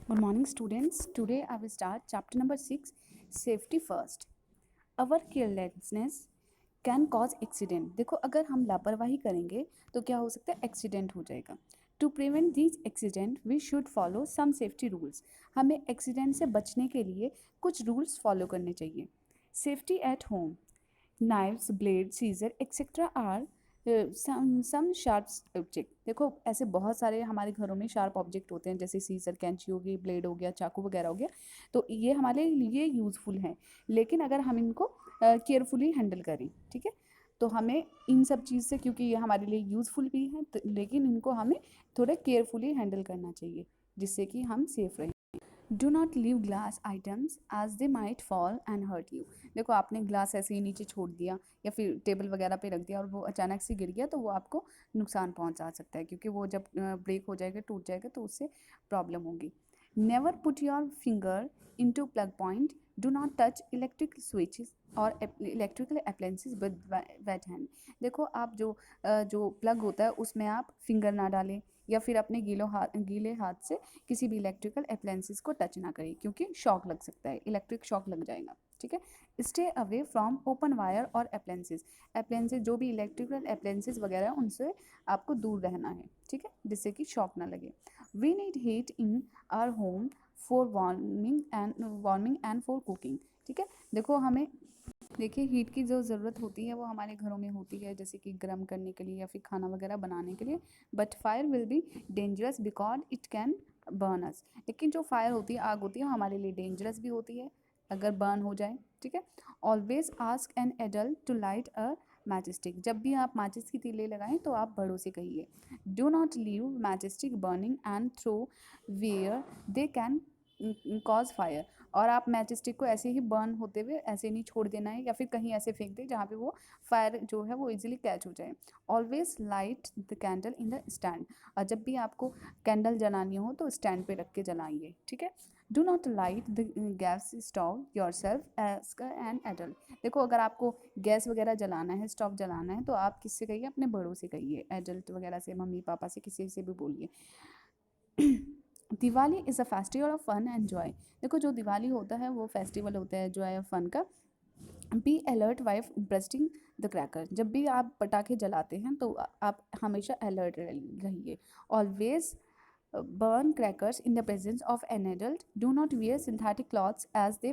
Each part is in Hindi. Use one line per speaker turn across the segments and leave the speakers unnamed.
Good morning, students. Today I will start chapter number 6, Safety First. Our carelessness can cause accident. देखो, अगर हम लापरवाही करेंगे तो क्या हो सकता है, एक्सीडेंट हो जाएगा। To prevent this accident we should follow some safety rules. हमें एक्सीडेंट से बचने के लिए कुछ रूल्स फॉलो करने चाहिए। Safety at home, knives, blade, scissor etcetera are some sharp object. देखो, ऐसे बहुत सारे हमारे घरों में शार्प ऑब्जेक्ट होते हैं, जैसे सीजर, कैंची हो गई, ब्लेड हो गया, चाकू वगैरह हो गया। तो ये हमारे लिए यूज़फुल हैं, लेकिन अगर हम इनको केयरफुली हैंडल करें, ठीक है। तो हमें इन सब चीज़ से, क्योंकि ये हमारे लिए यूज़फुल भी हैं, तो लेकिन इनको हमें थोड़ा केयरफुली हैंडल करना चाहिए, जिससे कि हम सेफ रहें। Do not leave glass items as they might fall and hurt you. देखो, आपने ग्लास ऐसे ही नीचे छोड़ दिया या फिर टेबल वगैरह पे रख दिया और वो अचानक से गिर गया, तो वो आपको नुकसान पहुंचा सकता है, क्योंकि वो जब ब्रेक हो जाएगा, टूट जाएगा, तो उससे प्रॉब्लम होगी। Never put your finger into plug point. Do not touch electric switches और electrical appliances with wet hand. देखो, आप जो प्लग होता है उसमें आप फिंगर ना डालें, या फिर अपने गीले हाथ से किसी भी इलेक्ट्रिकल अप्लायंसेस को टच ना करें, क्योंकि शॉक लग सकता है, इलेक्ट्रिक शॉक लग जाएगा, ठीक है। Stay away from open wire और अप्लायंसेस जो भी इलेक्ट्रिकल अप्लायंसेस वगैरह है, उनसे आपको दूर रहना है, ठीक है, जिससे कि शॉक ना लगे। We need heat in our home for warming and for cooking, ठीक है। देखो, हमें देखिए, हीट की जो ज़रूरत होती है वो हमारे घरों में होती है, जैसे कि गर्म करने के लिए या फिर खाना वगैरह बनाने के लिए। But fire will be dangerous because it can burn us. लेकिन जो फायर होती है, आग होती है, वो हमारे लिए डेंजरस भी होती है अगर बर्न हो जाए, ठीक है। Always ask an adult to light a match stick. जब भी आप माचिस की तीली लगाएं तो आप बड़ों से कहिए। Do not leave match stick burning and throw where they can cause fire. और आप मैच स्टिक को ऐसे ही बर्न होते हुए ऐसे नहीं छोड़ देना है, या फिर कहीं ऐसे फेंक दें जहाँ पे वो फायर जो है वो इजीली कैच हो जाए। Always light the candle in the stand. और जब भी आपको कैंडल जलानी हो तो स्टैंड पे रख के जलाइए, ठीक है। Do not light the gas stove yourself as an adult. देखो, अगर आपको गैस वगैरह जलाना है, स्टोव जलाना है, तो आप किससे कहिए, अपने बड़ों से कहिए, एडल्ट वगैरह से, मम्मी पापा से, किसी से भी बोलिए। Diwali is a festival of fun and joy. देखो, जो दिवाली होता है वो फेस्टिवल होता है जॉय और फन का। Be alert wife bursting the cracker. जब भी आप पटाखे जलाते हैं तो आप हमेशा अलर्ट रहिए। Always burn crackers in the presence of an adult. Do not wear synthetic clothes as they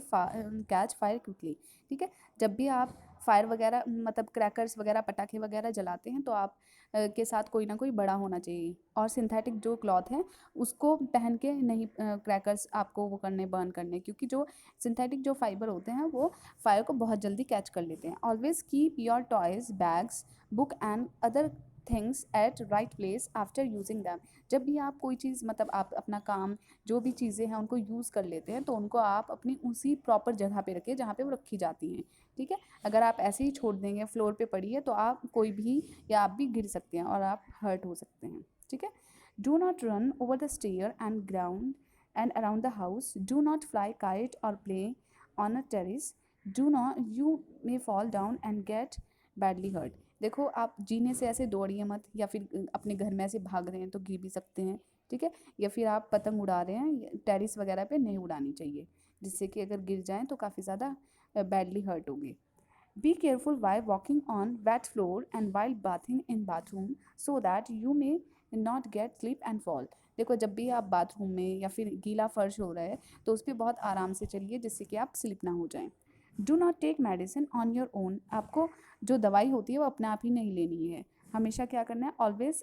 catch fire quickly, ठीक है। जब भी आप फायर वगैरह, मतलब क्रैकर्स वगैरह, पटाखे वगैरह जलाते हैं, तो आप के साथ कोई ना कोई बड़ा होना चाहिए, और सिंथेटिक जो क्लॉथ है उसको पहन के नहीं क्रैकर्स आपको वो करने, बर्न करने, क्योंकि जो सिंथेटिक जो फाइबर होते हैं वो फायर को बहुत जल्दी कैच कर लेते हैं। Always keep your toys, bags, book and other things at right place after using them. जब भी आप कोई चीज़, मतलब आप अपना काम, जो भी चीज़ें हैं उनको यूज़ कर लेते हैं, तो उनको आप अपनी उसी प्रॉपर जगह पे रखिए जहाँ पे वो रखी जाती हैं, ठीक है। अगर आप ऐसे ही छोड़ देंगे, फ्लोर पे पड़ी है, तो आप कोई भी, या आप भी गिर सकते हैं और आप हर्ट हो सकते हैं, ठीक है। Do not run over the stair and ground and around the house. Do not fly kite और play on a terrace. Do not, you may fall down and get badly hurt. देखो, आप जीने से ऐसे दौड़िए मत, या फिर अपने घर में ऐसे भाग रहे हैं तो गिर भी सकते हैं, ठीक है। या फिर आप पतंग उड़ा रहे हैं, टेरिस वगैरह पे नहीं उड़ानी चाहिए, जिससे कि अगर गिर जाएं तो काफ़ी ज़्यादा बैडली हर्ट होगी। Be careful while walking on wet floor and while bathing in bathroom so that you may not get slip and fall. देखो, जब भी आप बाथरूम में या फिर गीला फर्श हो रहा है तो उस पर बहुत आराम से चलिए, जिससे कि आप स्लिप ना हो जाएं। Do not take medicine on your own. आपको जो दवाई होती है वो अपने आप ही नहीं लेनी है, हमेशा क्या करना है, always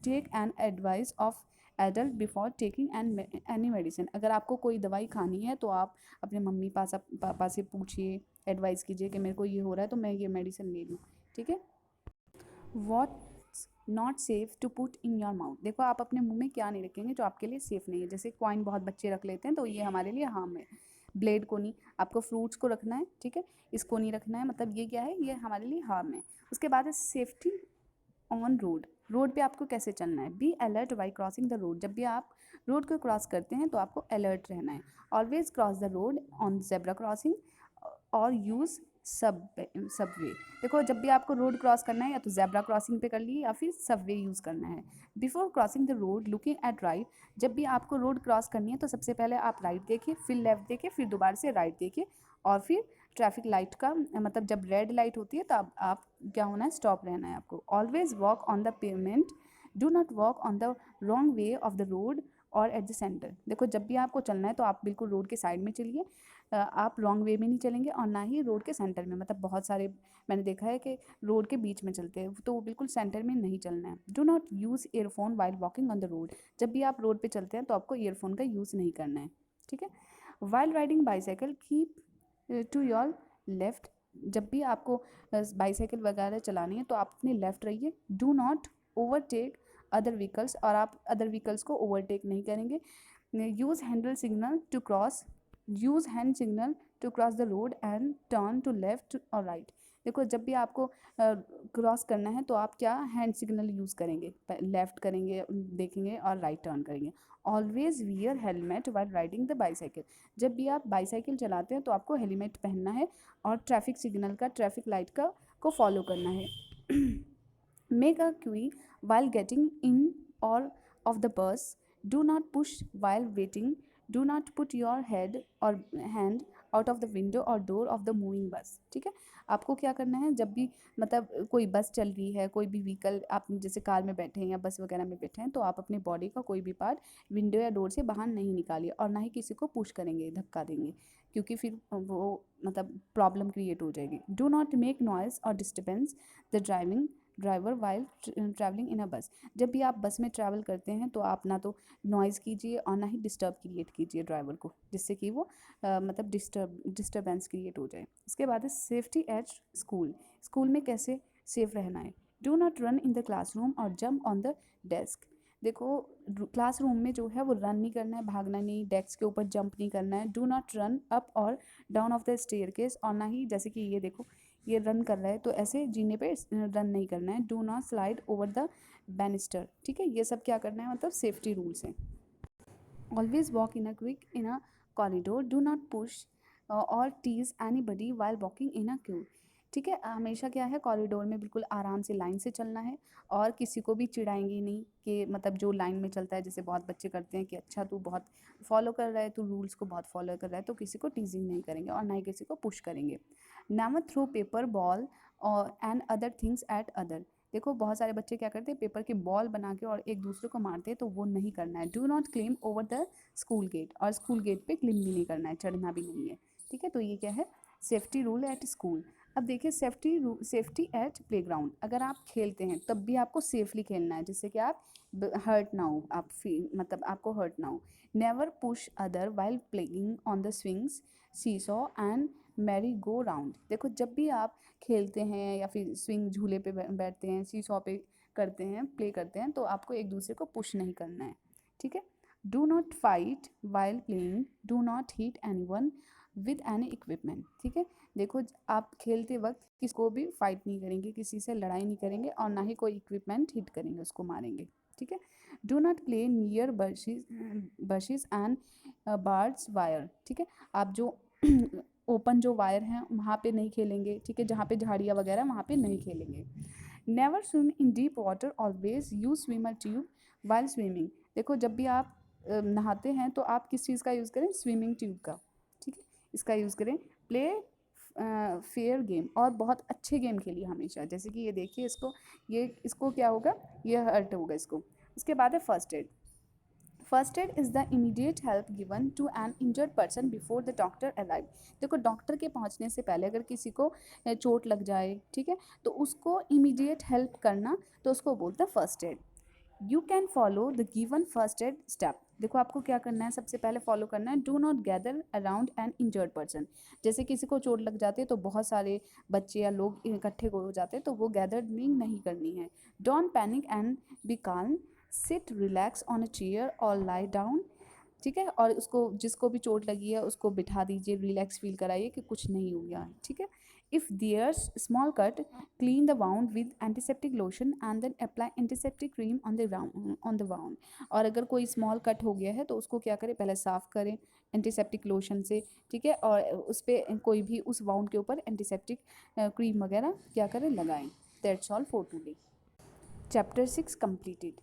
take an advice of adult before taking any medicine. अगर आपको कोई दवाई खानी है तो आप अपने मम्मी पापा से पूछिए, एडवाइस कीजिए कि मेरे को ये हो रहा है तो मैं ये मेडिसिन ले लूँ, ठीक है। What's not safe to put in your mouth. देखो, आप अपने मुंह में क्या नहीं रखेंगे जो आपके लिए सेफ़ नहीं है। जैसे कॉइन बहुत बच्चे रख लेते हैं, तो ये हमारे लिए हार्म है। ब्लेड को नहीं, आपको फ्रूट्स को रखना है, ठीक है, इसको नहीं रखना है, मतलब ये क्या है, ये हमारे लिए हार्म है। उसके बाद है सेफ्टी ऑन रोड। रोड पे आपको कैसे चलना है। Be alert while crossing the road. जब भी आप रोड को क्रॉस करते हैं तो आपको अलर्ट रहना है। Always cross the road on zebra crossing और यूज़ सबवे। देखो जब भी आपको रोड क्रॉस करना है या तो जेब्रा क्रॉसिंग पे कर लिए या फिर सबवे यूज़ करना है। Before crossing the road looking at right, जब भी आपको रोड क्रॉस करनी है तो सबसे पहले आप राइट देखिए, फिर लेफ्ट देखिए, फिर दोबारा से राइट देखिए, और फिर ट्रैफिक लाइट का मतलब जब रेड लाइट होती है तो आप क्या होना है, स्टॉप रहना है आपको। Always walk on the payment, do not walk on the wrong way of the road और एट द सेंटर। देखो जब भी आपको चलना है तो आप बिल्कुल रोड के साइड में चलिए, आप रॉन्ग वे में नहीं चलेंगे और ना ही रोड के सेंटर में। मतलब बहुत सारे मैंने देखा है कि रोड के बीच में चलते हैं, तो वो बिल्कुल सेंटर में नहीं चलना है। Do not use earphone while walking on the road, जब भी आप रोड पे चलते हैं तो आपको ईयरफोन का यूज़ नहीं करना है, ठीक है। While riding bicycle keep to your left, जब भी आपको बाईसाइकिल वगैरह चलानी है तो आप अपने लेफ्ट रहिए। Do not overtake other vehicles, और आप अदर व्हीकल्स को ओवरटेक नहीं करेंगे। Use handle signal to cross, use hand signal to cross the road and turn to left और राइट। देखो जब भी आपको क्रॉस करना है तो आप क्या हैंड सिग्नल यूज़ करेंगे, लेफ्ट करेंगे, देखेंगे और राइट टर्न करेंगे। Always wear helmet while riding the bicycle, जब भी आप बाईसाइकिल चलाते हैं तो आपको हेलमेट पहनना है और ट्रैफिक सिग्नल का, ट्रैफिक लाइट का को फॉलो करना है। Make a queue while getting in और off the bus, do not push while waiting, do not put your head और hand out of the window और door of the moving bus, ठीक है। आपको क्या करना है, जब भी मतलब कोई बस चल रही है, कोई भी व्हीकल, आप जैसे कार में बैठे हैं या बस वगैरह में बैठे हैं, तो आप अपने बॉडी का कोई भी पार्ट विंडो या डोर से बाहर नहीं निकालिए और ना ही किसी को पुश करेंगे, धक्का देंगे, क्योंकि फिर वो मतलब प्रॉब्लम क्रिएट हो जाएगी। डू नॉट मेक नॉइज़ और disturbance the driver while travelling in a bus, जब भी आप बस में ट्रैवल करते हैं तो आप ना तो नॉइज़ कीजिए और ना ही डिस्टर्ब क्रिएट कीजिए ड्राइवर को, जिससे कि वो मतलब डिस्टर्बेंस क्रिएट हो जाए। उसके बाद है सेफ्टी एट स्कूल, स्कूल में कैसे सेफ रहना है। Do not run in the classroom और जंप ऑन द डेस्क, देखो क्लासरूम में जो है वो रन नहीं करना है, भागना नहीं, डेस्क के ऊपर जंप नहीं करना है। डू नॉट रन अप और डाउन ऑफ द स्टेयरकेस, और ना ही जैसे कि ये देखो ये रन कर रहा है तो ऐसे जीने पे रन नहीं करना है। Do not slide over the banister, ठीक है। ये सब क्या करना है, मतलब सेफ्टी रूल्स हैं। Always walk in a quick in a corridor, do not push और tease anybody while walking in a queue, ठीक है। हमेशा क्या है, कॉरिडोर में बिल्कुल आराम से लाइन से चलना है और किसी को भी चिढ़ाएंगे नहीं कि मतलब जो लाइन में चलता है, जैसे बहुत बच्चे करते हैं कि अच्छा तू बहुत फॉलो कर रहा है, तू रूल्स को बहुत फॉलो कर रहा है, तो किसी को टीजिंग नहीं करेंगे और ना ही किसी को पुश करेंगे। नेवर थ्रो पेपर बॉल और and other things at other, देखो बहुत सारे बच्चे क्या करते हैं, पेपर की बॉल बना के और एक दूसरे को मारते हैं, तो वो नहीं करना है। Do not climb over the school gate, और स्कूल गेट पे क्लिम भी नहीं करना है, चढ़ना भी नहीं है, ठीक है। तो ये क्या है, सेफ्टी रूल एट स्कूल। अब देखिए सेफ्टी एट प्लेग्राउंड, अगर आप खेलते हैं तब भी आपको सेफली खेलना है, जिससे कि आप हर्ट ना हो, आप मतलब आपको हर्ट ना हो। Never push other while playing on the swings seesaw and merry go round, देखो जब भी आप खेलते हैं या फिर स्विंग झूले पे बैठते हैं, सीसॉ पे करते हैं, प्ले करते हैं, तो आपको एक दूसरे को पुश नहीं करना है, ठीक है। Do not fight while playing, do not hit anyone with any equipment, ठीक है। देखो आप खेलते वक्त किसको भी फाइट नहीं करेंगे, किसी से लड़ाई नहीं करेंगे और ना ही कोई इक्विपमेंट हिट करेंगे, उसको मारेंगे, ठीक है। Do not play near bushes and barbed wire, ठीक है। आप जो ओपन जो वायर हैं वहाँ पे नहीं खेलेंगे, ठीक है, जहाँ पे झाड़ियाँ वगैरह वहाँ पे नहीं खेलेंगे। Never swim in deep water, always use swimmer tube while swimming, देखो जब भी आप नहाते हैं तो आप किस चीज़ का यूज़ करें, स्विमिंग ट्यूब का, ठीक है, इसका यूज़ करें। प्ले फेयर गेम, और बहुत अच्छे गेम खेलिए हमेशा, जैसे कि ये देखिए इसको क्या होगा, ये हर्ट होगा इसको। उसके बाद है first aid. First aid is the immediate help given to an injured person before the doctor arrive, देखो डॉक्टर के पहुंचने से पहले अगर किसी को चोट लग जाए, ठीक है, तो उसको इमीडिएट हेल्प करना, तो उसको बोलते हैं first aid. You can follow the given first aid step, देखो आपको क्या करना है, सबसे पहले फॉलो करना है। Do not gather around an injured person, जैसे किसी को चोट लग जाती है तो बहुत सारे बच्चे या लोग इकट्ठे हो जाते हैं, तो वो गैदरिंग नहीं करनी है। Don't panic and be calm, sit relax on a chair और लाई डाउन, ठीक है, और उसको जिसको भी चोट लगी है उसको बिठा दीजिए, रिलैक्स फील कराइए कि कुछ नहीं हो गया, ठीक है। If there's small cut, clean the wound with antiseptic lotion and then apply antiseptic cream on the wound. और अगर कोई स्मॉल कट हो गया है तो उसको क्या करें, पहले साफ़ करें एंटीसेप्टिक लोशन से, ठीक है, और उस पर कोई भी उस वाउंड के ऊपर एंटीसेप्टिक क्रीम वगैरह क्या करें, लगाएं. That's all for today. Chapter 6 completed.